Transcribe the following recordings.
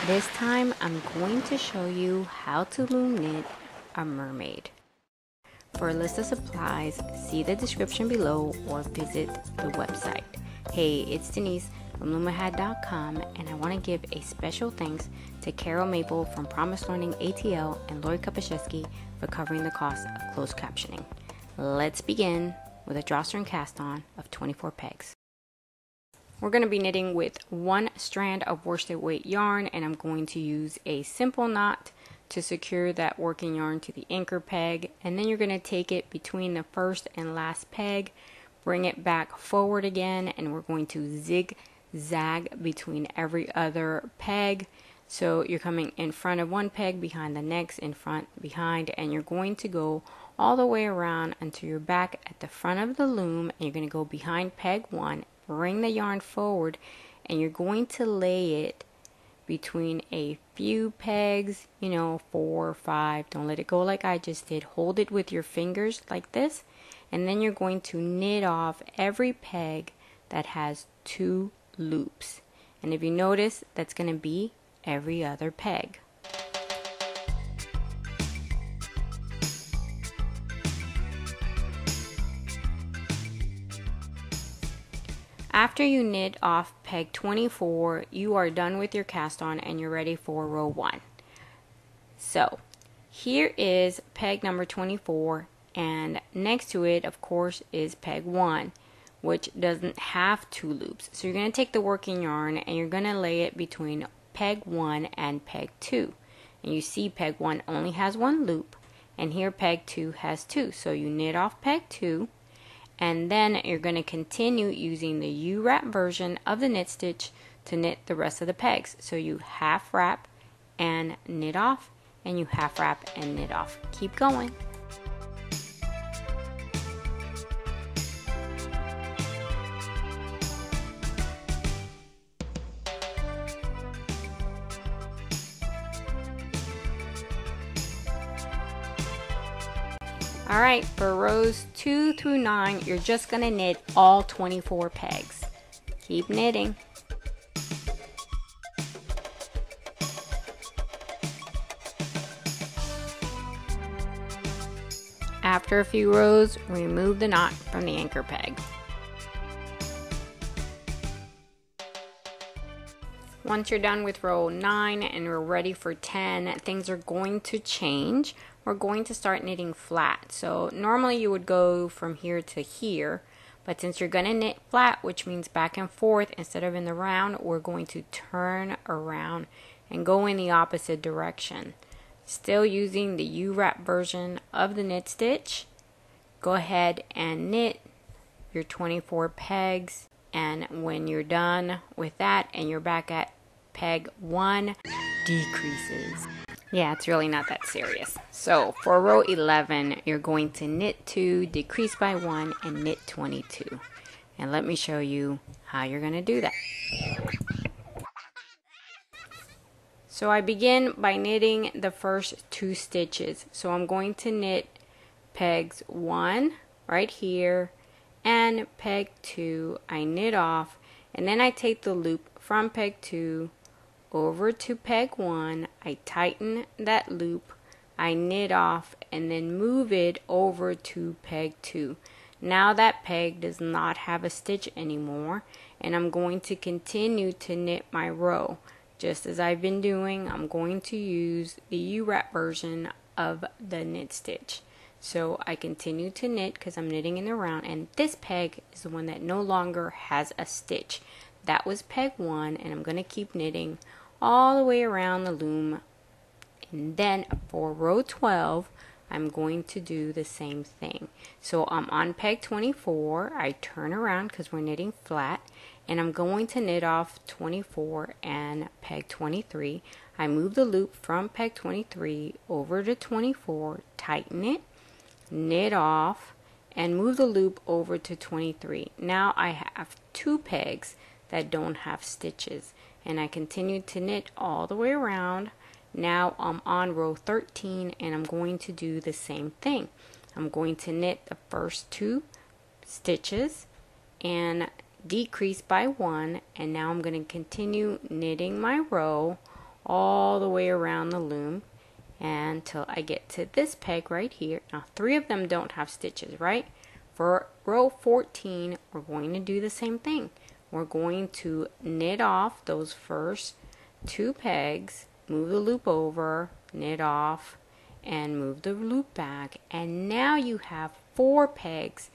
This time I'm going to show you how to loom knit a mermaid. For a list of supplies, see the description below or visit the website. Hey, it's Denise from LoomaHat.com, and I want to give a special thanks to Carol Maple from Promise Learning ATL and Lori Kopaszewski for covering the cost of closed captioning. Let's begin with a drawstring cast on of 24 pegs. We're going to be knitting with one strand of worsted weight yarn, and I'm going to use a simple knot to secure that working yarn to the anchor peg, and then you're going to take it between the first and last peg, bring it back forward again, and we're going to zigzag between every other peg. So you're coming in front of one peg, behind the next, in front, behind, and you're going to go all the way around until you're back at the front of the loom, and you're going to go behind peg one, bring the yarn forward, and you're going to lay it between a few pegs, 4 or 5. Don't let it go like I just did. Hold it with your fingers like this, and then you're going to knit off every peg that has 2 loops. And if you notice, that's going to be every other peg. After you knit off peg 24, you are done with your cast on and you're ready for row 1. So here is peg number 24, and next to it, of course, is peg 1, which doesn't have 2 loops. So you're going to take the working yarn and you're going to lay it between peg 1 and peg 2. And you see peg 1 only has 1 loop, and here peg 2 has 2. So you knit off peg 2. And then you're going to continue using the U-wrap version of the knit stitch to knit the rest of the pegs. So you half wrap and knit off, and you half wrap and knit off. Keep going. Alright, for rows 2 through 9, you're just going to knit all 24 pegs. Keep knitting. After a few rows, remove the knot from the anchor peg. Once you're done with row 9 and we're ready for 10, things are going to change. We're going to start knitting flat. So normally you would go from here to here, but since you're going to knit flat, which means back and forth instead of in the round, we're going to turn around and go in the opposite direction. Still using the U-wrap version of the knit stitch. Go ahead and knit your 24 pegs, and when you're done with that and you're back at peg 1, decreases. Yeah, it's really not that serious. So for row 11, you're going to knit 2, decrease by 1, and knit 22. And let me show you how you're going to do that. So I begin by knitting the first 2 stitches. So I'm going to knit pegs 1 right here and peg 2. I knit off, and then I take the loop from peg 2 over to peg 1, I tighten that loop, I knit off, and then move it over to peg 2. Now that peg does not have a stitch anymore, and I'm going to continue to knit my row. Just as I've been doing, I'm going to use the U-wrap version of the knit stitch. So I continue to knit because I'm knitting in the round, and this peg is the one that no longer has a stitch. That was peg 1, and I'm going to keep knitting all the way around the loom. And then for row 12, I'm going to do the same thing. So I'm on peg 24, I turn around because we're knitting flat, and I'm going to knit off 24 and peg 23. I move the loop from peg 23 over to 24, tighten it, knit off, and move the loop over to 23. Now I have 2 pegs that don't have stitches, and I continue to knit all the way around. Now I'm on row 13, and I'm going to do the same thing. I'm going to knit the first 2 stitches and decrease by 1, and now I'm going to continue knitting my row all the way around the loom until I get to this peg right here. Now 3 of them don't have stitches, right? For row 14, we're going to do the same thing. We're going to knit off those first 2 pegs, move the loop over, knit off, and move the loop back. And now you have 4 pegs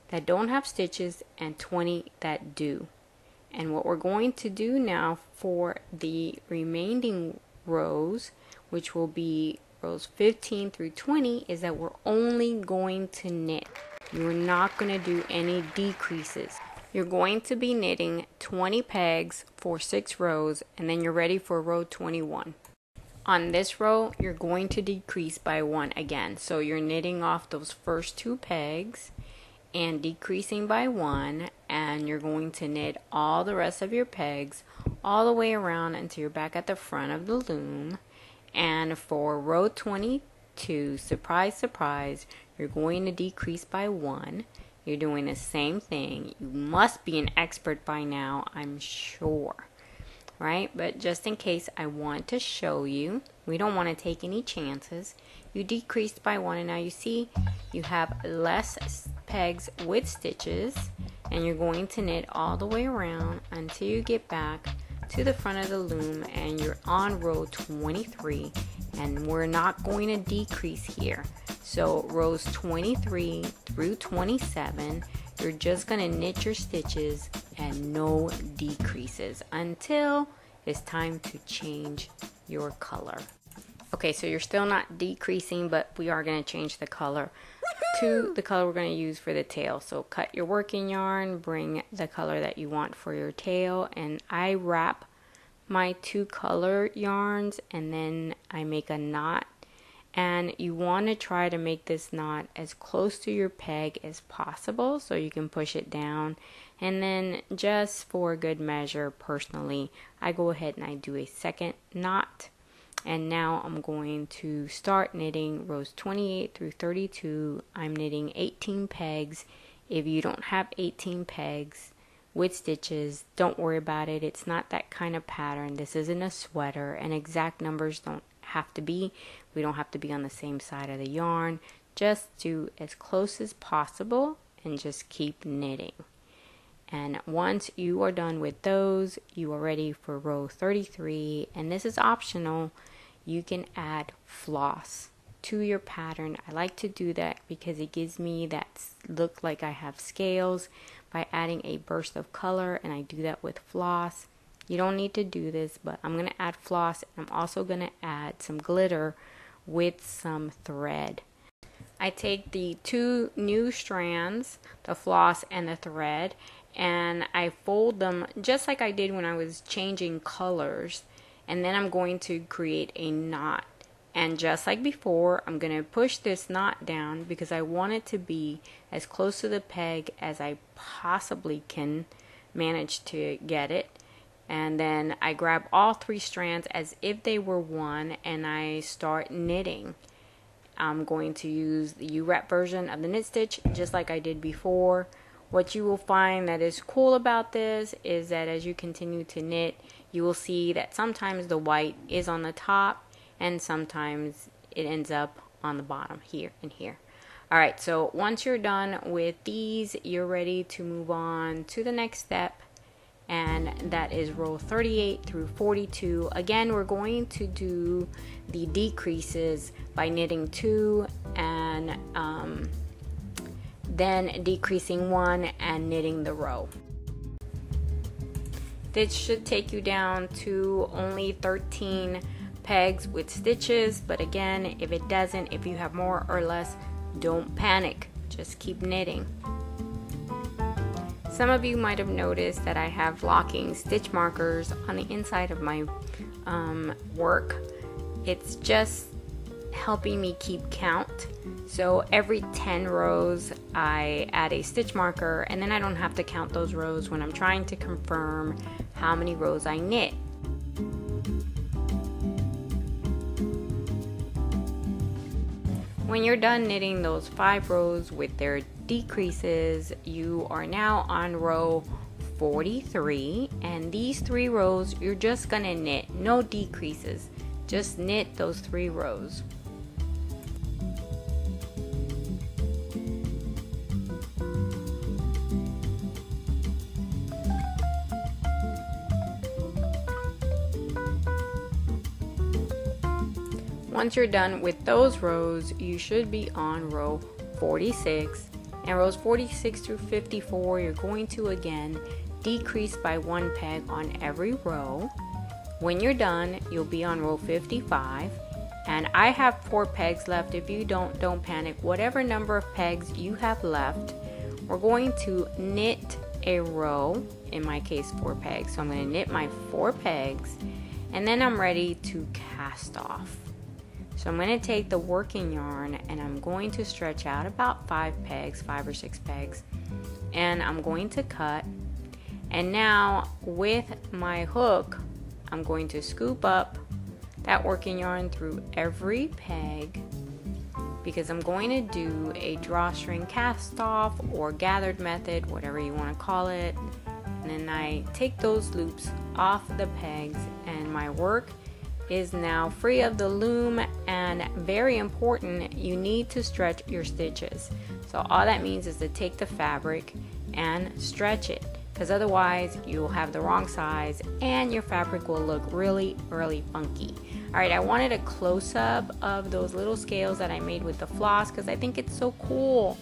that don't have stitches and 20 that do. And what we're going to do now for the remaining rows, which will be rows 15 through 20, is that we're only going to knit. You're not going to do any decreases. You're going to be knitting 20 pegs for 6 rows, and then you're ready for row 21. On this row, you're going to decrease by 1 again. So you're knitting off those first 2 pegs and decreasing by 1, and you're going to knit all the rest of your pegs all the way around until you're back at the front of the loom. And for row 22, surprise, surprise, you're going to decrease by 1. You're doing the same thing. You must be an expert by now, I'm sure. Right? But just in case, I want to show you. We don't want to take any chances. You decreased by 1, and now you see you have less pegs with stitches, and you're going to knit all the way around until you get back to the front of the loom, and you're on row 23, and we're not going to decrease here. So rows 23 through 27, you're just going to knit your stitches and no decreases until it's time to change your color. Okay, so you're still not decreasing, but we are going to change the color to the color we're going to use for the tail. So cut your working yarn, bring the color that you want for your tail, and I wrap my 2 color yarns and then I make a knot. And you want to try to make this knot as close to your peg as possible so you can push it down. And then just for good measure, personally, I go ahead and I do a second knot. And now I'm going to start knitting rows 28 through 32. I'm knitting 18 pegs. If you don't have 18 pegs with stitches, don't worry about it. It's not that kind of pattern. This isn't a sweater, and exact numbers don't have to be. We don't have to be on the same side of the yarn. Just do as close as possible and just keep knitting. And once you are done with those, you are ready for row 33, and this is optional. You can add floss to your pattern. I like to do that because it gives me that look like I have scales by adding a burst of color, and I do that with floss. You don't need to do this, but I'm going to add floss, and I'm also going to add some glitter with some thread. I take the 2 new strands, the floss and the thread, and I fold them just like I did when I was changing colors, and then I'm going to create a knot. And just like before, I'm going to push this knot down because I want it to be as close to the peg as I possibly can manage to get it. And then I grab all 3 strands as if they were one, and I start knitting. I'm going to use the U-wrap version of the knit stitch just like I did before. What you will find that is cool about this is that as you continue to knit, you will see that sometimes the white is on the top and sometimes it ends up on the bottom here and here. Alright, so once you're done with these, you're ready to move on to the next step, and that is row 38 through 42. Again, we're going to do the decreases by knitting 2 and then decreasing 1 and knitting the row. This should take you down to only 13 pegs with stitches, but again, if it doesn't, if you have more or less, don't panic, just keep knitting. Some of you might have noticed that I have locking stitch markers on the inside of my work. It's just helping me keep count. So every 10 rows I add a stitch marker, and then I don't have to count those rows when I'm trying to confirm how many rows I knit. When you're done knitting those 5 rows with their decreases, you are now on row 43, and these 3 rows you're just gonna knit, no decreases, just knit those 3 rows. Once you're done with those rows, you should be on row 46, and rows 46 through 54 you're going to again decrease by 1 peg on every row. When you're done, you'll be on row 55, and I have 4 pegs left. If you don't panic. Whatever number of pegs you have left, we're going to knit a row, in my case 4 pegs. So I'm going to knit my 4 pegs, and then I'm ready to cast off. So I'm going to take the working yarn and I'm going to stretch out about 5 or 6 pegs, and I'm going to cut. And now with my hook, I'm going to scoop up that working yarn through every peg, because I'm going to do a drawstring cast off or gathered method, whatever you want to call it. And then I take those loops off the pegs, and my work is now free of the loom. And very important, you need to stretch your stitches. So all that means is to take the fabric and stretch it, because otherwise you'll have the wrong size and your fabric will look really funky. Alright, I wanted a close-up of those little scales that I made with the floss because I think it's so cool.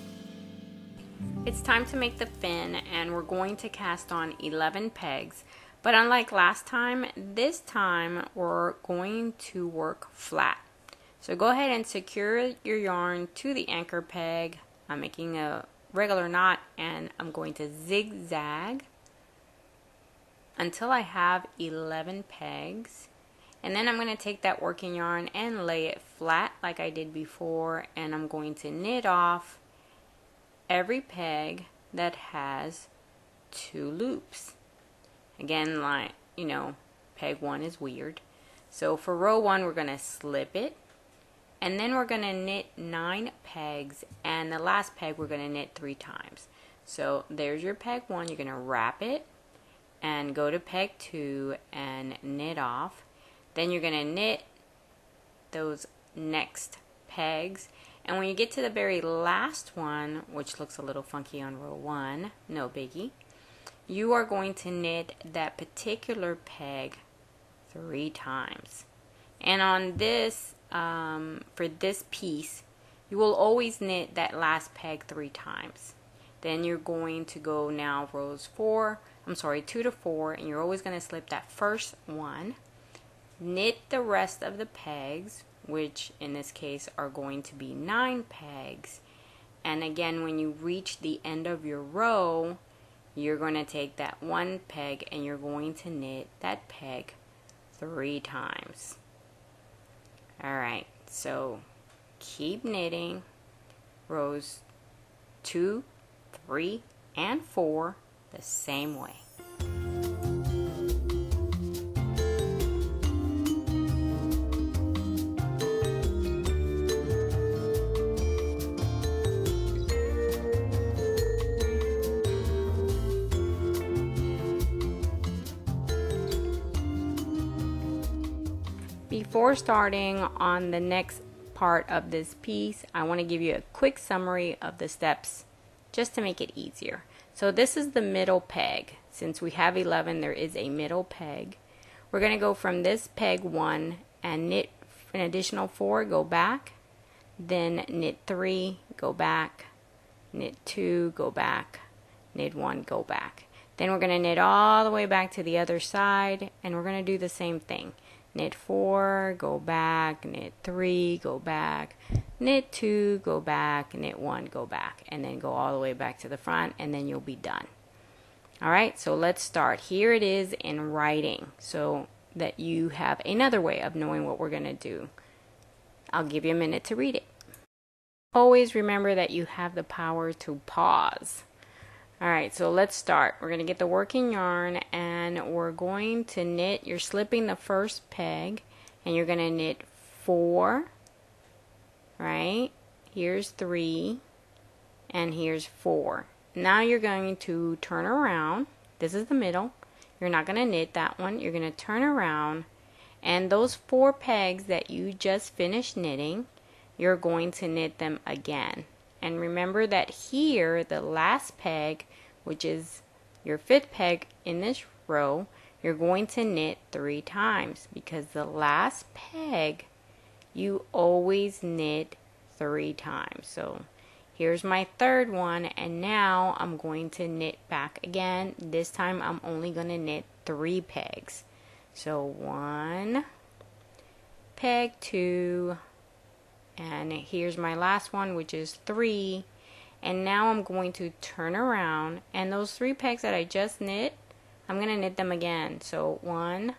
It's time to make the fin, and we're going to cast on 11 pegs. But unlike last time, this time we're going to work flat. So go ahead and secure your yarn to the anchor peg. I'm making a regular knot, and I'm going to zigzag until I have 11 pegs. And then I'm going to take that working yarn and lay it flat like I did before, and I'm going to knit off every peg that has 2 loops. Again, like, you know, peg 1 is weird. So for row 1, we're going to slip it, and then we're going to knit 9 pegs, and the last peg we're going to knit 3 times. So there's your peg 1. You're going to wrap it and go to peg 2 and knit off. Then you're going to knit those next pegs, and when you get to the very last one, which looks a little funky on row 1, no biggie, you are going to knit that particular peg 3 times. And on this, for this piece, you will always knit that last peg 3 times. Then you're going to go now rows 2 to 4, and you're always going to slip that first one, knit the rest of the pegs, which in this case are going to be 9 pegs. And again, when you reach the end of your row, you're going to take that 1 peg and you're going to knit that peg 3 times. Alright, so keep knitting rows 2, 3, and 4 the same way. Before starting on the next part of this piece, I want to give you a quick summary of the steps just to make it easier. So this is the middle peg. Since we have 11, there is a middle peg. We're going to go from this peg 1 and knit an additional 4, go back, then knit 3, go back, knit 2, go back, knit 1, go back. Then we're going to knit all the way back to the other side, and we're going to do the same thing. Knit 4, go back, knit 3, go back, knit 2, go back, knit 1, go back, and then go all the way back to the front, and then you'll be done. Alright, so let's start. Here it is in writing, so that you have another way of knowing what we're going to do. I'll give you a minute to read it. Always remember that you have the power to pause. Alright, so let's start. We're going to get the working yarn, and we're going to knit. You're slipping the first peg, and you're going to knit 4, right? Here's 3, and here's 4. Now you're going to turn around, This is the middle. You're not going to knit that one. You're going to turn around, and those 4 pegs that you just finished knitting, you're going to knit them again. And remember that here, the last peg, which is your 5th peg in this row, you're going to knit 3 times, because the last peg you always knit 3 times. So here's my 3rd one, and now I'm going to knit back again. This time I'm only going to knit 3 pegs. So 1 peg, 2, and here's my last one, which is 3. And now I'm going to turn around, and those 3 pegs that I just knit, I'm going to knit them again. So 1,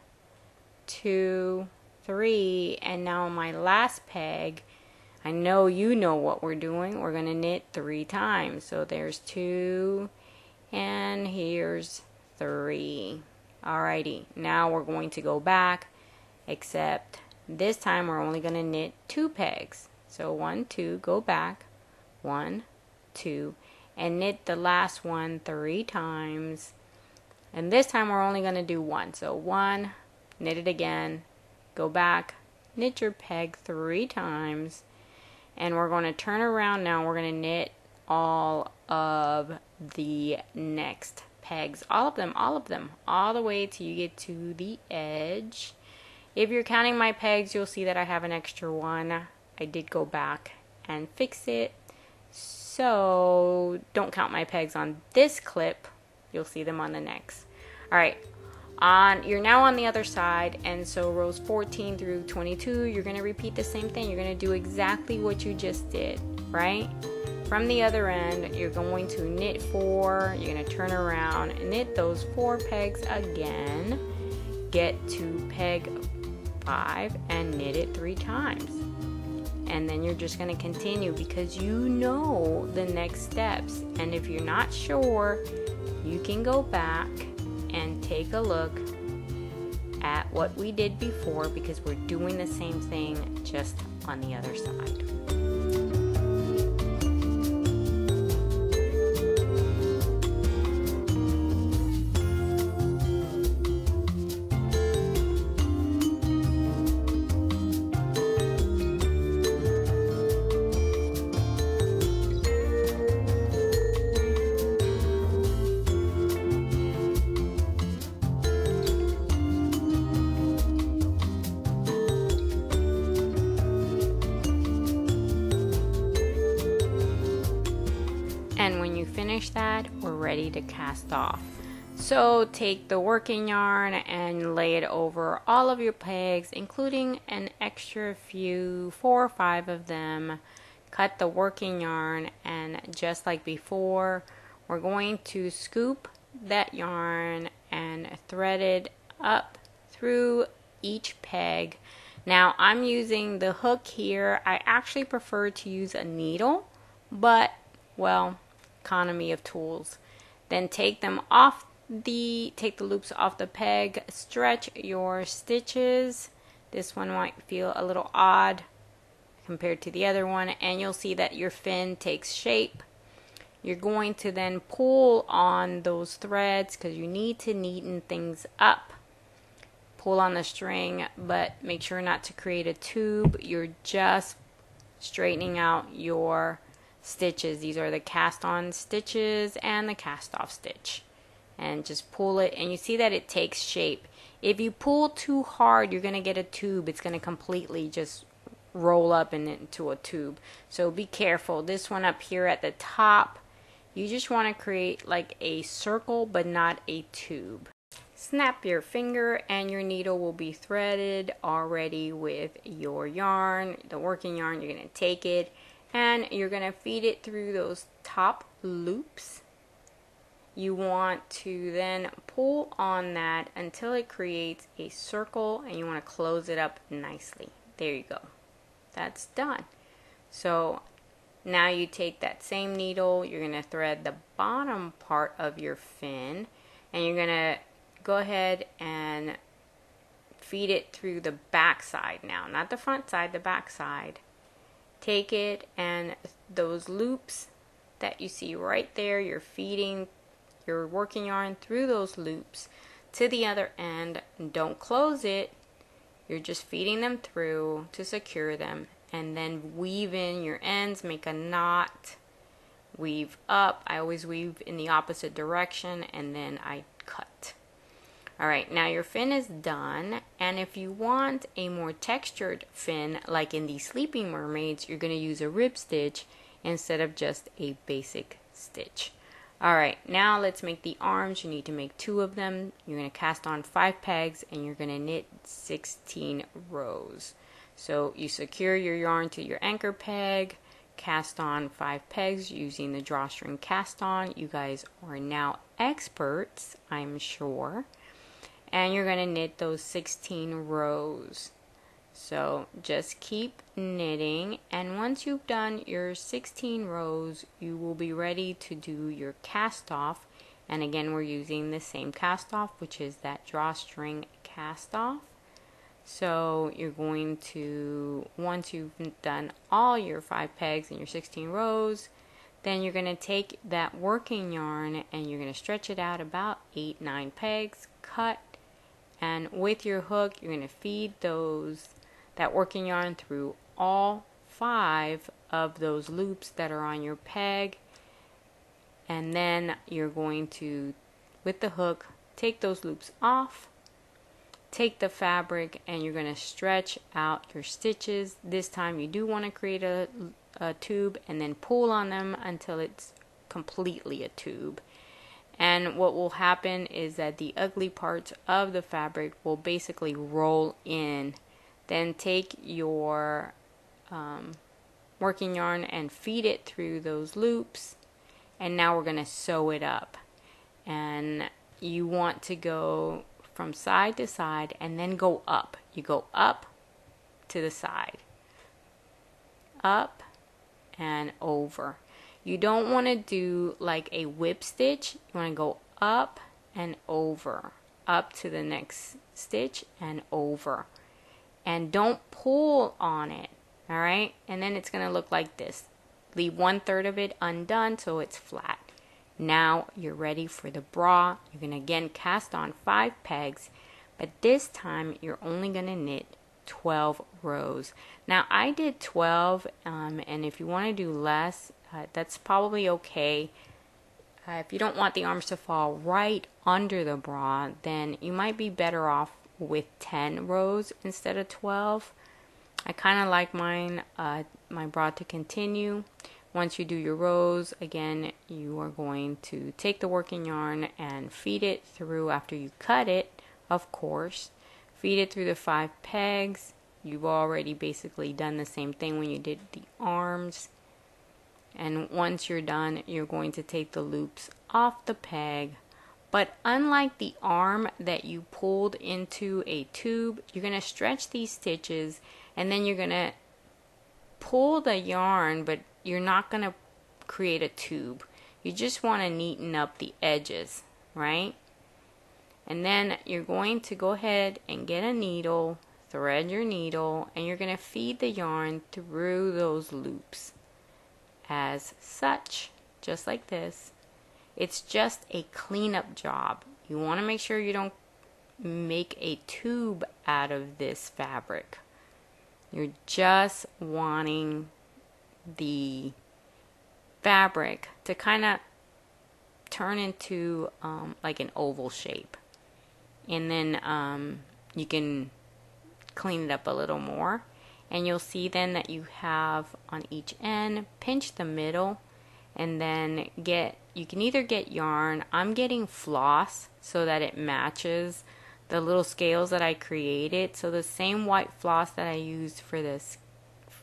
2, 3, and now my last peg, I know you know what we're doing. We're going to knit 3 times. So there's 2, and here's 3. Alrighty, now we're going to go back, except this time we're only going to knit 2 pegs. So 1, 2, go back, 1, 2, and knit the last one 3 times. And this time we're only going to do 1. So 1, knit it again, go back, knit your peg 3 times, and we're going to turn around now. We're going to knit all of the next pegs, all of them, all the way till you get to the edge. If you're counting my pegs, you'll see that I have an extra one. I did go back and fix it, so don't count my pegs on this clip. You'll see them on the next. Alright, you're now on the other side, and so rows 14 through 22, you're going to repeat the same thing. You're going to do exactly what you just did, right? From the other end, you're going to knit 4, you're going to turn around, knit those 4 pegs again, get to peg 5, and knit it 3 times. And then you're just going to continue, because you know the next steps. And if you're not sure, you can go back and take a look at what we did before, because we're doing the same thing just on the other side. And when you finish that, we're ready to cast off. So take the working yarn and lay it over all of your pegs, including an extra few, 4 or 5 of them. Cut the working yarn, and just like before, we're going to scoop that yarn and thread it up through each peg. Now I'm using the hook here. I actually prefer to use a needle, but well, economy of tools. Then take the loops off the peg, stretch your stitches. This one might feel a little odd compared to the other one, and you'll see that your fin takes shape. You're going to then pull on those threads, because you need to neaten things up. Pull on the string, but make sure not to create a tube. You're just straightening out your stitches. These are the cast on stitches and the cast off stitch, and just pull it, and you see that it takes shape. If you pull too hard, you're going to get a tube. It's going to completely just roll up into a tube, so be careful. This one up here at the top, you just want to create like a circle but not a tube. Snap your finger and your needle will be threaded already with your yarn, the working yarn. You're going to take it and you're going to feed it through those top loops. You want to then pull on that until it creates a circle, and you want to close it up nicely. There you go. That's done. So now you take that same needle, you're going to thread the bottom part of your fin, and you're going to go ahead and feed it through the back side now, not the front side, the back side. Take it, and those loops that you see right there, you're feeding your working yarn through those loops to the other end. Don't close it. You're just feeding them through to secure them, and then weave in your ends, make a knot, weave up. I always weave in the opposite direction, and then I cut. Alright, now your fin is done, and if you want a more textured fin, like in the Sleeping Mermaids, you're going to use a rib stitch instead of just a basic stitch. Alright, now let's make the arms. You need to make 2 of them. You're going to cast on 5 pegs, and you're going to knit 16 rows. So you secure your yarn to your anchor peg, cast on 5 pegs using the drawstring cast on. You guys are now experts, I'm sure. And you're going to knit those 16 rows. So just keep knitting, and once you've done your 16 rows, you will be ready to do your cast off. And again, we're using the same cast off, which is that drawstring cast off. So you're going to, once you've done all your 5 pegs and your 16 rows, then you're going to take that working yarn and you're going to stretch it out about 8-9 pegs, cut, and with your hook you're going to feed that working yarn through all 5 of those loops that are on your peg, and then you're going to, with the hook, take those loops off, take the fabric, and you're going to stretch out your stitches. This time you do want to create a tube and then pull on them until it's completely a tube. And what will happen is that the ugly parts of the fabric will basically roll in. Then take your working yarn and feed it through those loops, and now we're going to sew it up. And you want to go from side to side and then go up. You go up to the side, up and over. You don't want to do like a whip stitch. You want to go up and over, up to the next stitch and over. And don't pull on it, alright? And then it's going to look like this. Leave 1/3 of it undone so it's flat. Now you're ready for the bra. You're going to again cast on 5 pegs, but this time you're only going to knit 12 rows. Now I did 12, and if you want to do less, that's probably okay. If you don't want the arms to fall right under the bra, then you might be better off with 10 rows instead of 12. I kind of like mine, my bra to continue. Once you do your rows, again, you are going to take the working yarn and feed it through after you cut it, of course. Feed it through the 5 pegs. You've already basically done the same thing when you did the arms. And once you're done, you're going to take the loops off the peg. But unlike the arm that you pulled into a tube, you're going to stretch these stitches, and then you're going to pull the yarn, but you're not going to create a tube. You just want to neaten up the edges, right? And then you're going to go ahead and get a needle, thread your needle, and you're going to feed the yarn through those loops as such, just like this. It's just a cleanup job. You want to make sure you don't make a tube out of this fabric. You're just wanting the fabric to kind of turn into like an oval shape. And then you can clean it up a little more. And you'll see then that you have on each end, pinch the middle, and then you can either get yarn. I'm getting floss so that it matches the little scales that I created. So the same white floss that I used for this,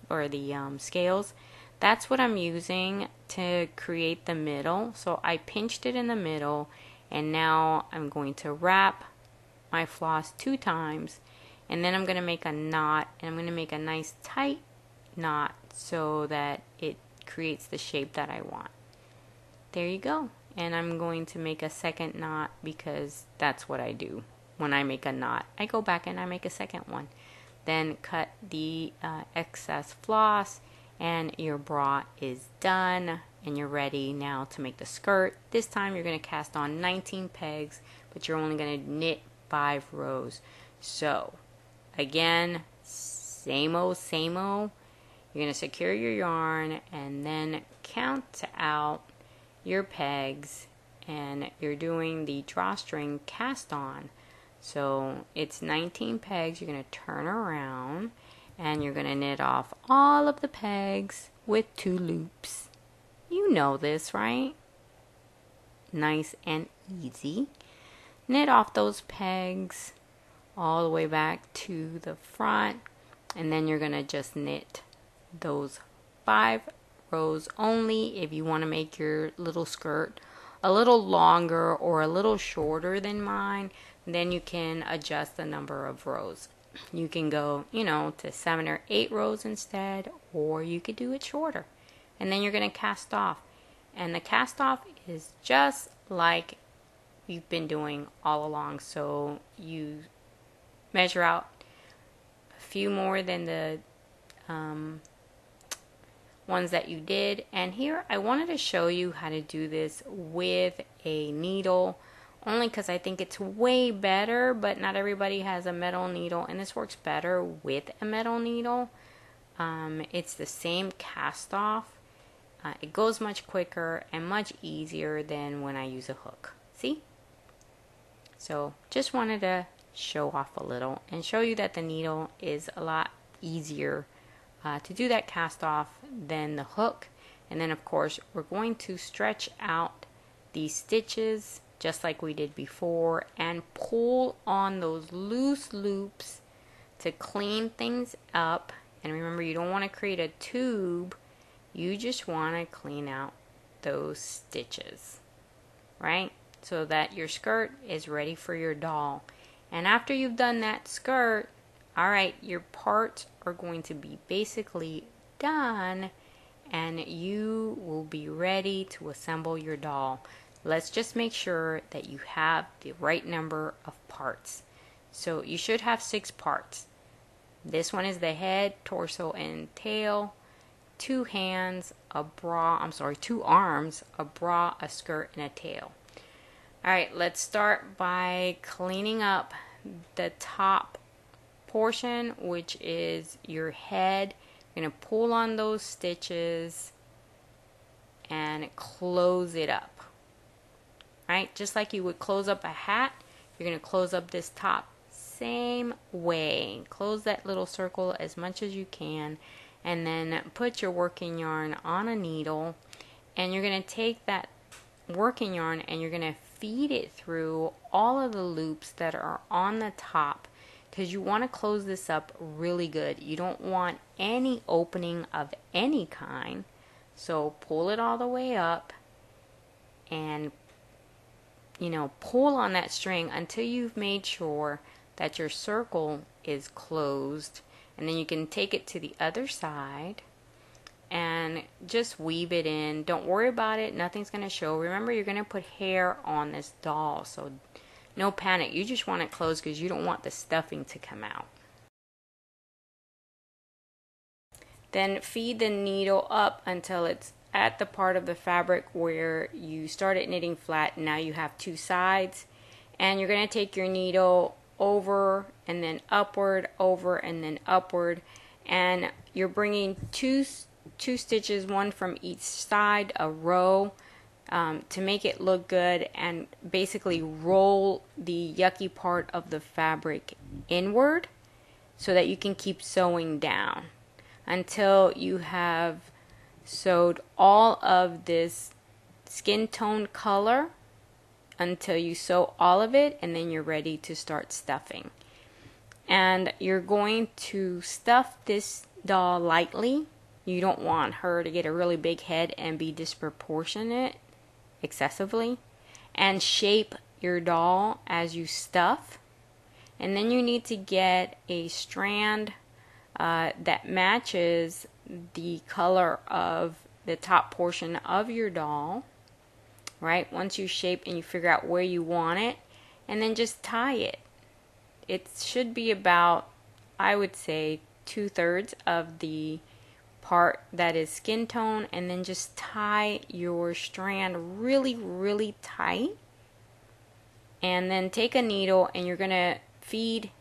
or the scales, that's what I'm using to create the middle. So I pinched it in the middle, and now I'm going to wrap my floss 2 times, and then I'm going to make a knot, and I'm going to make a nice tight knot so that it creates the shape that I want. There you go. And I'm going to make a second knot because that's what I do. When I make a knot, I go back and I make a second one. Then cut the excess floss, and your bra is done. and you're ready now to make the skirt. This time you're going to cast on 19 pegs, but you're only going to knit 5 rows. So again, same old, same old. You're going to secure your yarn and then count out your pegs, and you're doing the drawstring cast on. So it's 19 pegs. You're going to turn around and you're going to knit off all of the pegs with 2 loops. You know this, right? Nice and easy. Knit off those pegs all the way back to the front, and then you're going to just knit those 5 rows only. If you want to make your little skirt a little longer or a little shorter than mine, then you can adjust the number of rows. You can go, to 7 or 8 rows instead, or you could do it shorter. And then you're going to cast off. And the cast off is just like we've been doing all along. So you measure out a few more than the ones that you did. And here I wanted to show you how to do this with a needle, only because I think it's way better, but not everybody has a metal needle, and this works better with a metal needle. It's the same cast off. It goes much quicker and much easier than when I use a hook. See? So just wanted to show off a little and show you that the needle is a lot easier to do that cast off than the hook. And then of course we're going to stretch out these stitches just like we did before and pull on those loose loops to clean things up. And remember, you don't want to create a tube, you just want to clean out those stitches, right? So that your skirt is ready for your doll. And after you've done that skirt, alright, your parts are going to be basically done and you will be ready to assemble your doll. Let's just make sure that you have the right number of parts. So you should have 6 parts. This one is the head, torso, and tail. 2 hands, 2 arms, a bra, a skirt, and a tail. Alright, let's start by cleaning up the top portion, which is your head. You're going to pull on those stitches and close it up. Right? Just like you would close up a hat, you're going to close up this top. Same way. Close that little circle as much as you can, and then put your working yarn on a needle, and you're going to take that working yarn and you're going to feed it through all of the loops that are on the top, because you want to close this up really good. You don't want any opening of any kind. So pull it all the way up and pull on that string until you've made sure that your circle is closed, and then you can take it to the other side and just weave it in. Don't worry about it, nothing's going to show. Remember, you're going to put hair on this doll, so no panic. You just want it closed because you don't want the stuffing to come out. Then feed the needle up until it's at the part of the fabric where you started knitting flat. Now you have 2 sides, and you're going to take your needle over and then upward, over and then upward, and you're bringing two stitches, one from each side, a row, to make it look good, and basically roll the yucky part of the fabric inward so that you can keep sewing down until you have sewed all of this skin tone color, until you sew all of it, and then you're ready to start stuffing. And you're going to stuff this doll lightly. You don't want her to get a really big head and be disproportionate excessively. And shape your doll as you stuff. And then you need to get a strand that matches the color of the top portion of your doll, right? Once you shape and you figure out where you want it, and then just tie it. It should be about, I would say, 2/3 of the part that is skin tone, and then just tie your strand really tight. And then take a needle and you're going to feed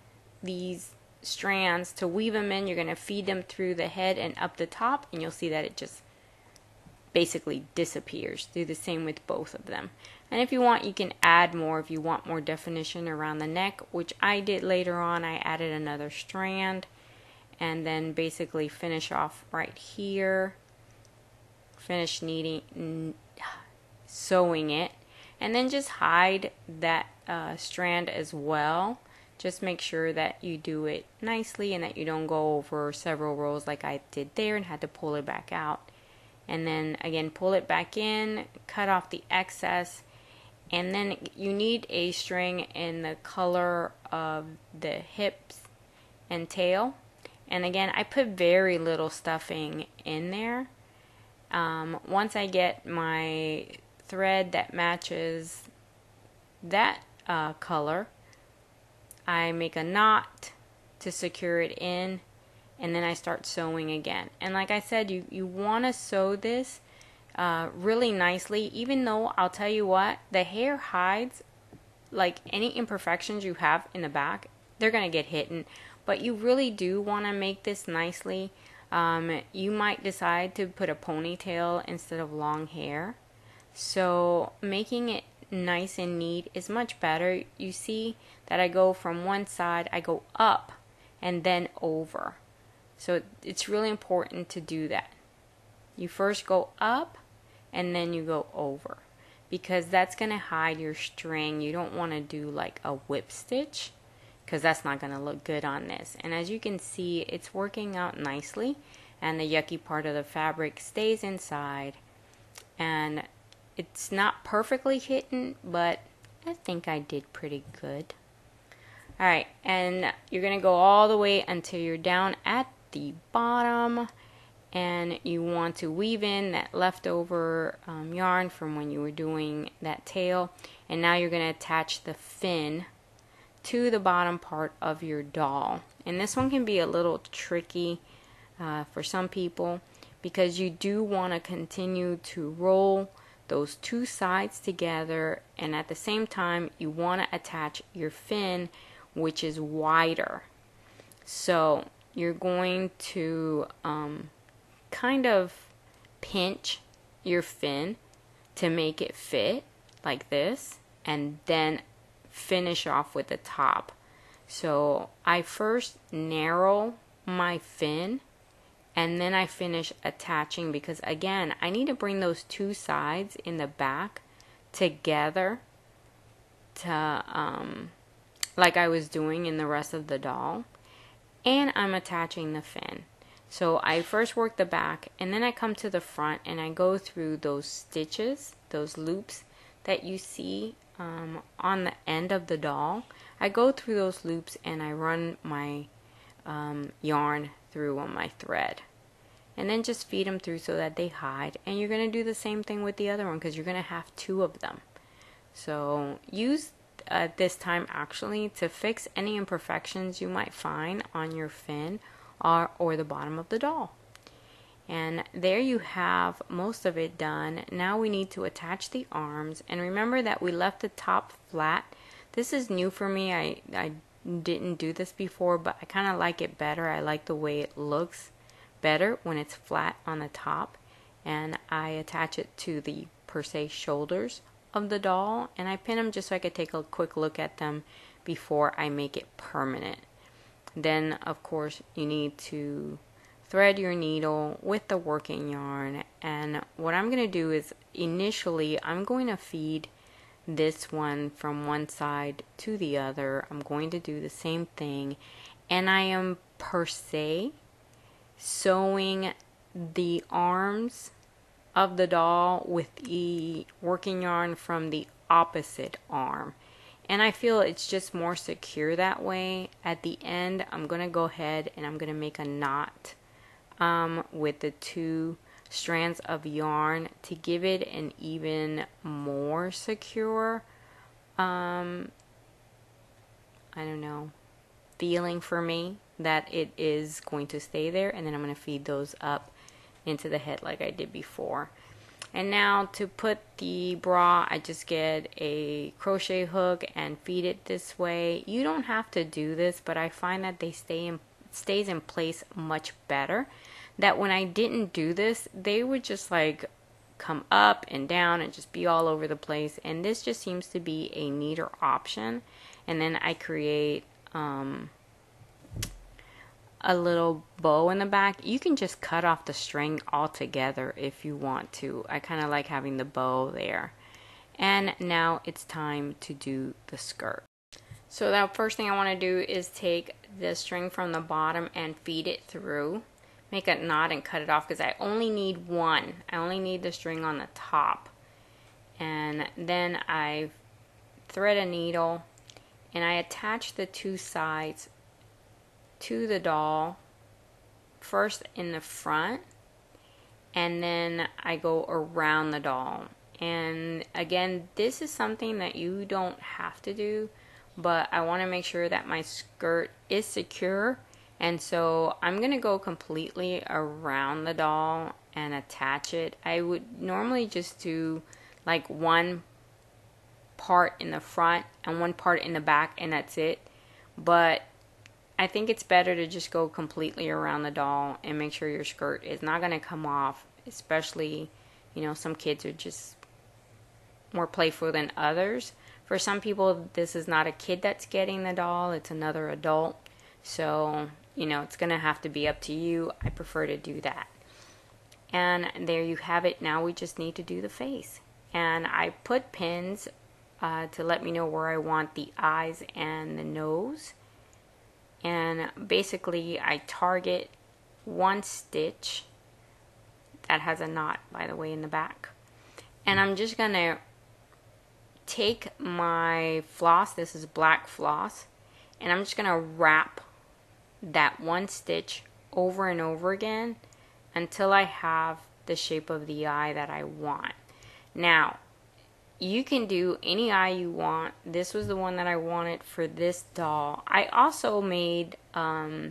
these strands to weave them in. You're going to feed them through the head and up the top, and you'll see that it just basically disappears. Do the same with both of them. And if you want, you can add more if you want more definition around the neck, which I did later on. I added another strand and then basically finish off right here. Finish sewing it, and then just hide that strand as well. Just make sure that you do it nicely and that you don't go over several rows like I did there and had to pull it back out. And then again, pull it back in, cut off the excess, and then you need a string in the color of the hips and tail. And again, I put very little stuffing in there. Once I get my thread that matches that color, I make a knot to secure it in, and then I start sewing again. And like I said, you want to sew this really nicely, even though I'll tell you what, the hair hides like any imperfections you have in the back. They're going to get hidden, but you really do want to make this nicely. You might decide to put a ponytail instead of long hair. So making it nice and neat is much better. You see that I go from one side, I go up and then over. So it's really important to do that. You first go up and then you go over, because that's going to hide your string. You don't want to do like a whip stitch, because that's not going to look good on this. And as you can see, it's working out nicely, and the yucky part of the fabric stays inside, and it's not perfectly hidden, but I think I did pretty good. Alright, and you're going to go all the way until you're down at the bottom, and you want to weave in that leftover yarn from when you were doing that tail, and now you're going to attach the fin to the bottom part of your doll. And this one can be a little tricky for some people, because you do want to continue to roll those two sides together, and at the same time you want to attach your fin, which is wider. So you're going to kind of pinch your fin to make it fit like this, and then finish off with the top. So I first narrow my fin, and then I finish attaching, because again, I need to bring those two sides in the back together to like I was doing in the rest of the doll. And I'm attaching the fin. So I first work the back, and then I come to the front and I go through those stitches, those loops that you see on the end of the doll. I go through those loops and I run my yarn through on my thread, and then just feed them through so that they hide. And you're going to do the same thing with the other one, because you're going to have two of them. So use this time actually to fix any imperfections you might find on your fin or the bottom of the doll. And there you have most of it done. Now we need to attach the arms, and remember that we left the top flat. This is new for me. I didn't do this before, but I kind of like it better. I like the way it looks better when it's flat on the top. And I attach it to the per se shoulders of the doll, and I pin them just so I could take a quick look at them before I make it permanent. Then of course you need to thread your needle with the working yarn, and what I'm going to do is initially I'm going to feed this one from one side to the other. I'm going to do the same thing, and I am per se sewing the arms of the doll with the working yarn from the opposite arm, and I feel it's just more secure that way. At the end I'm going to go ahead and I'm going to make a knot with the two strands of yarn to give it an even more secure I don't know, feeling for me that it is going to stay there. And then I'm going to feed those up into the head like I did before. And now to put the bra, I just get a crochet hook and feed it this way. You don't have to do this, but I find that they stays in place much better. That when I didn't do this, they would just like come up and down and just be all over the place. And this just seems to be a neater option. And then I create a little bow in the back. You can just cut off the string altogether if you want to. I kind of like having the bow there. And now it's time to do the skirt. So the first thing I want to do is take the string from the bottom and feed it through. Make a knot and cut it off because I only need one. I only need the string on the top. And then I thread a needle and I attach the two sides to the doll, first in the front, and then I go around the doll. And again, this is something that you don't have to do, but I want to make sure that my skirt is secure, and so I'm gonna go completely around the doll and attach it. I would normally just do like one part in the front and one part in the back, and that's it, but I think it's better to just go completely around the doll and make sure your skirt is not going to come off, especially, you know, some kids are just more playful than others. For some people, this is not a kid that's getting the doll, it's another adult. So, you know, it's going to have to be up to you. I prefer to do that. And there you have it. Now we just need to do the face. And I put pins to let me know where I want the eyes and the nose. And basically I target one stitch that has a knot, by the way, in the back. And I'm just going to take my floss, this is black floss, and I'm just going to wrap that one stitch over and over again until I have the shape of the eye that I want. Now, you can do any eye you want. This was the one that I wanted for this doll. I also made the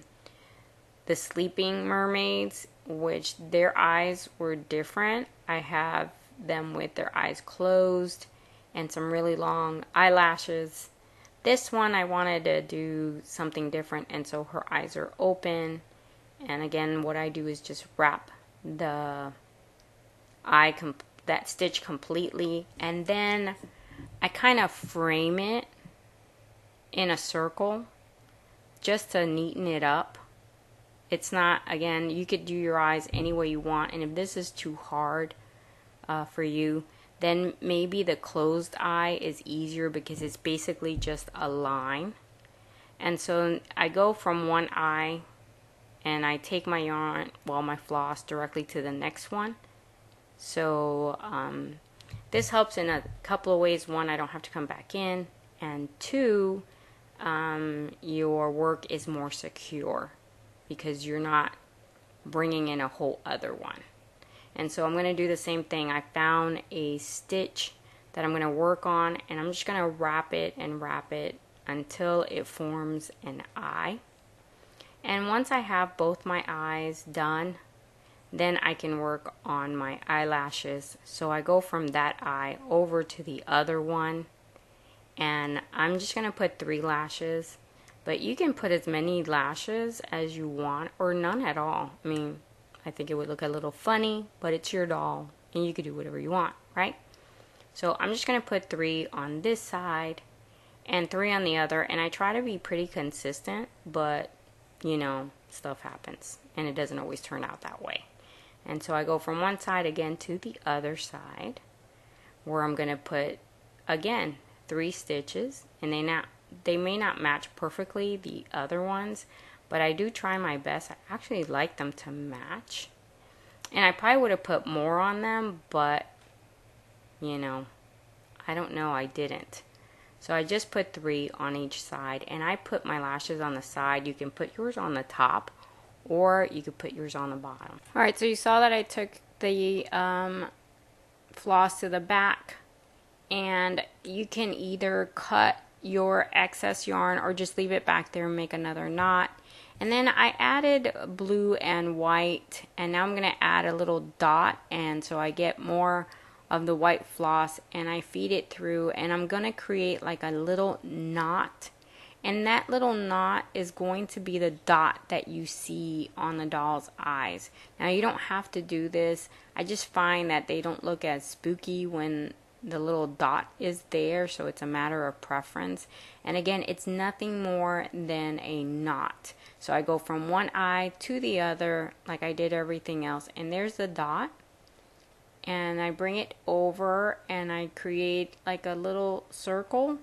sleeping mermaids, which their eyes were different. I have them with their eyes closed and some really long eyelashes. This one I wanted to do something different, and so her eyes are open. And again, what I do is just wrap the eye that stitch completely, and then I kind of frame it in a circle just to neaten it up. It's not, again, you could do your eyes any way you want, and if this is too hard for you, then maybe the closed eye is easier because it's basically just a line. And so I go from one eye and I take my yarn, well, my floss, directly to the next one. So this helps in a couple of ways. One, I don't have to come back in, and two, your work is more secure because you're not bringing in a whole other one. And so I'm going to do the same thing. I found a stitch that I'm going to work on, and I'm just going to wrap it until it forms an eye. And once I have both my eyes done, then I can work on my eyelashes. So I go from that eye over to the other one, and I'm just going to put 3 lashes, but you can put as many lashes as you want or none at all. I mean, I think it would look a little funny, but it's your doll and you could do whatever you want, right? So I'm just going to put 3 on this side and 3 on the other, and I try to be pretty consistent, but you know, stuff happens and it doesn't always turn out that way. And so I go from one side again to the other side, where I'm going to put, again, 3 stitches. And they may not match perfectly the other ones, but I do try my best. I actually like them to match. And I probably would have put more on them, but, you know, I don't know, I didn't. So I just put 3 on each side, and I put my lashes on the side. You can put yours on the top, or you could put yours on the bottom. Alright, so you saw that I took the floss to the back, and you can either cut your excess yarn or just leave it back there and make another knot. And then I added blue and white, and now I'm going to add a little dot, and so I get more of the white floss and I feed it through, and I'm going to create like a little knot, and that little knot is going to be the dot that you see on the doll's eyes. Now you don't have to do this. I just find that they don't look as spooky when the little dot is there, so it's a matter of preference. And again, it's nothing more than a knot. So I go from one eye to the other like I did everything else, and there's the dot, and I bring it over and I create like a little circle,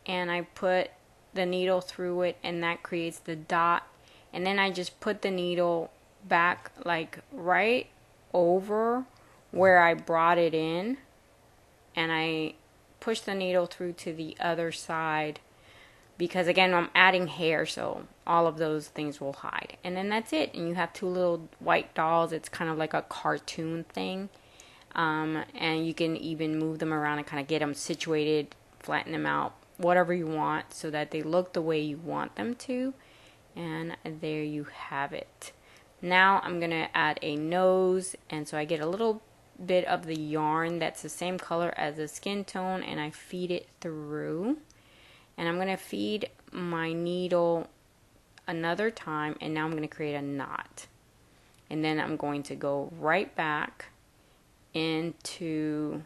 and I put the needle through it, and that creates the dot. And then I just put the needle back like right over where I brought it in, and I push the needle through to the other side, because again, I'm adding hair, so all of those things will hide. And then that's it, and you have two little white dolls. It's kind of like a cartoon thing, and you can even move them around and kind of get them situated, flatten them out, whatever you want, so that they look the way you want them to. And there you have it. Now I'm going to add a nose, and so I get a little bit of the yarn that's the same color as the skin tone, and I feed it through. And I'm going to feed my needle another time, and now I'm going to create a knot. And then I'm going to go right back into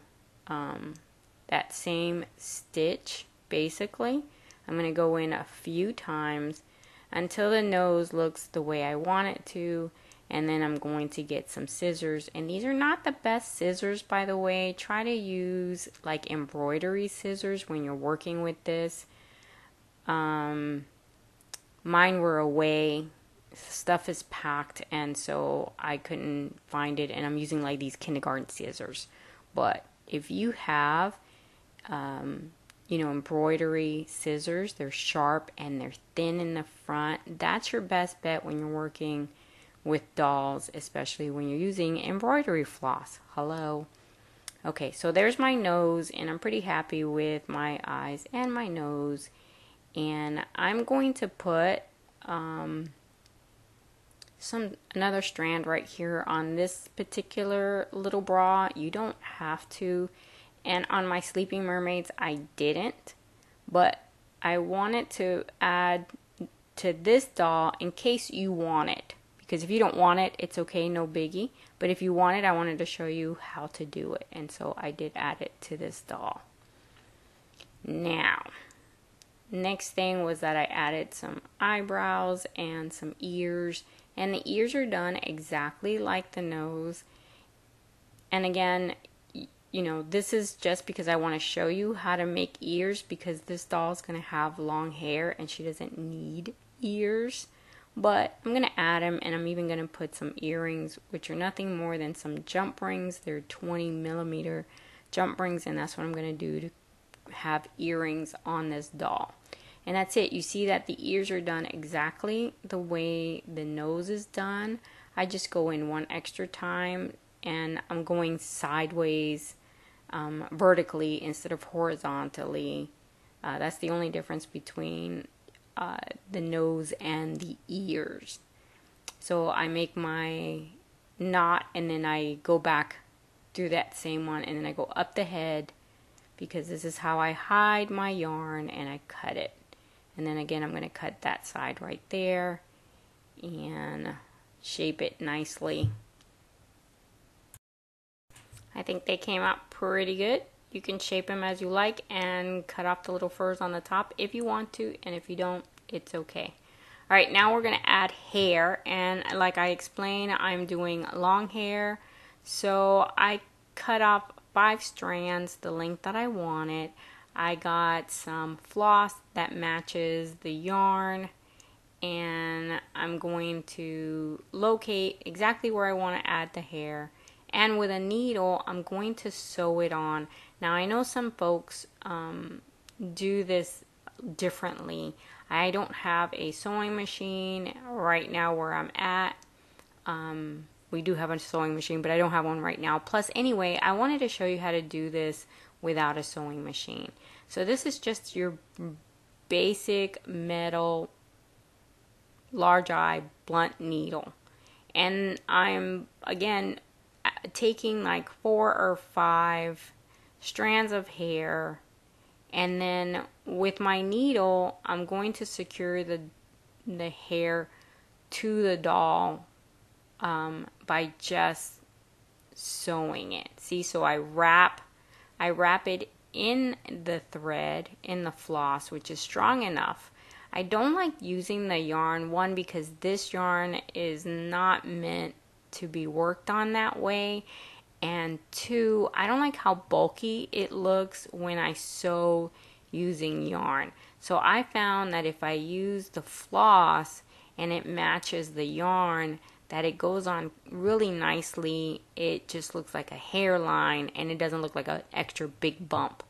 that same stitch, basically. I'm going to go in a few times until the nose looks the way I want it to, and then I'm going to get some scissors. And these are not the best scissors, by the way. Try to use like embroidery scissors when you're working with this. Mine were away, stuff is packed, and so I couldn't find it, and I'm using like these kindergarten scissors. But if you have embroidery scissors, they're sharp and they're thin in the front, that's your best bet when you're working with dolls, especially when you're using embroidery floss. Hello. Okay, so there's my nose, and I'm pretty happy with my eyes and my nose. And I'm going to put another strand right here on this particular little bra. You don't have to. And on my Sleeping Mermaids, I didn't. But I wanted to add to this doll in case you want it. Because if you don't want it, it's okay, no biggie. But if you want it, I wanted to show you how to do it. And so I did add it to this doll. Now, next thing was that I added some eyebrows and some ears. And the ears are done exactly like the nose. And again, this is just because I want to show you how to make ears, because this doll is going to have long hair and she doesn't need ears. But I'm going to add them, and I'm even going to put some earrings, which are nothing more than some jump rings. They're 20 millimeter jump rings, and that's what I'm going to do to have earrings on this doll. And that's it. You see that the ears are done exactly the way the nose is done. I just go in one extra time, and I'm going sideways, vertically instead of horizontally. That's the only difference between the nose and the ears. So I make my knot, and then I go back through that same one, and then I go up the head, because this is how I hide my yarn, and I cut it. And then again, I'm going to cut that side right there and shape it nicely. I think they came out pretty good. You can shape them as you like and cut off the little furs on the top if you want to, and if you don't, it's okay. Alright, now we're going to add hair, and like I explained, I'm doing long hair. So I cut off 5 strands, the length that I wanted. I got some floss that matches the yarn, and I'm going to locate exactly where I want to add the hair. And with a needle, I'm going to sew it on. Now, I know some folks do this differently. I don't have a sewing machine right now where I'm at. We do have a sewing machine, but I don't have one right now. Plus, anyway, I wanted to show you how to do this without a sewing machine. So this is just your basic metal large eye blunt needle. And I'm, again, taking like 4 or 5 strands of hair, and then with my needle I'm going to secure the hair to the doll by just sewing it. See, so I wrap it in the thread, in the floss, which is strong enough. I don't like using the yarn, one, because this yarn is not meant to be worked on that way, and 2, I don't like how bulky it looks when I sew using yarn. So I found that if I use the floss and it matches the yarn, that it goes on really nicely. It just looks like a hairline, and it doesn't look like an extra big bump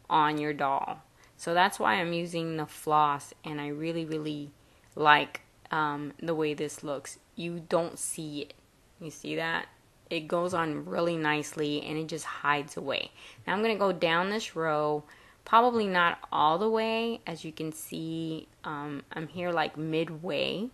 on your doll. So that's why I'm using the floss, and I really, really like the way this looks. You don't see it. You see that? It goes on really nicely, and it just hides away. Now I'm going to go down this row, probably not all the way. As you can see, I'm here like midway.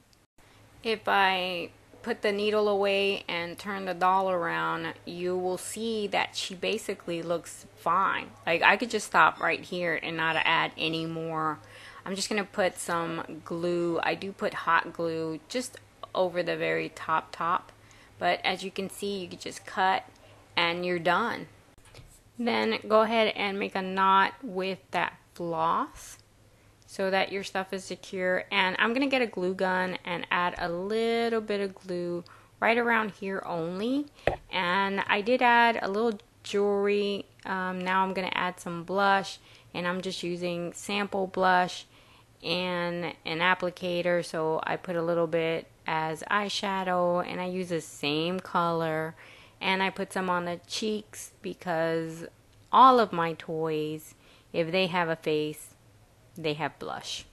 If I put the needle away and turn the doll around, you will see that she basically looks fine. Like, I could just stop right here and not add any more. I'm just going to put some glue. I do put hot glue just over the very top. But as you can see, you can just cut and you're done. Then go ahead and make a knot with that floss so that your stuff is secure. And I'm going to get a glue gun and add a little bit of glue right around here only. And I did add a little jewelry. Now I'm going to add some blush, and I'm just using sample blush and an applicator. So I put a little bit as eyeshadow, and I use the same color, and I put some on the cheeks because all of my toys, if they have a face, they have blush.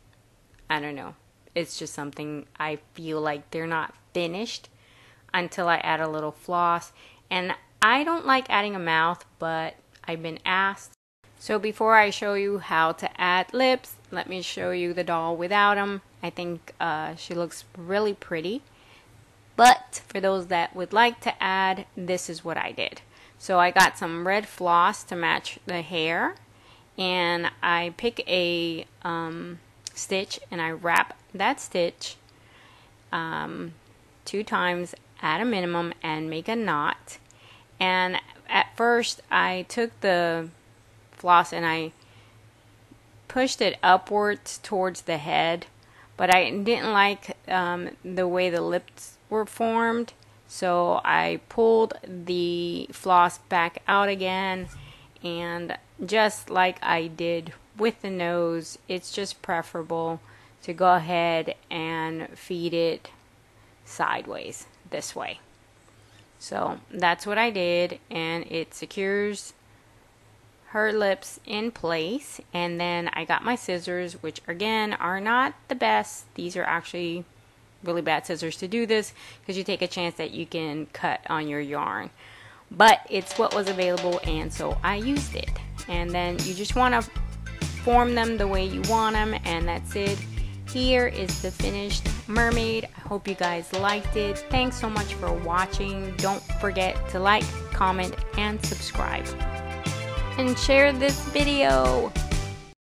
I don't know. It's just something I feel like they're not finished until I add a little floss. And I don't like adding a mouth, but I've been asked. So before I show you how to add lips, let me show you the doll without them. I think she looks really pretty. But for those that would like to add, this is what I did. So I got some red floss to match the hair, and I pick a stitch and I wrap that stitch 2 times at a minimum and make a knot. And at first I took the floss and I pushed it upwards towards the head, but I didn't like the way the lips were formed, so I pulled the floss back out again. And just like I did with the nose, it's just preferable to go ahead and feed it sideways this way. So that's what I did, and it secures her lips in place. And then I got my scissors, which again are not the best. These are actually really bad scissors to do this, because you take a chance that you can cut on your yarn. But it's what was available, and so I used it. And then you just want to form them the way you want them, and that's it. Here is the finished mermaid. I hope you guys liked it. Thanks so much for watching. Don't forget to like, comment, and subscribe. And share this video.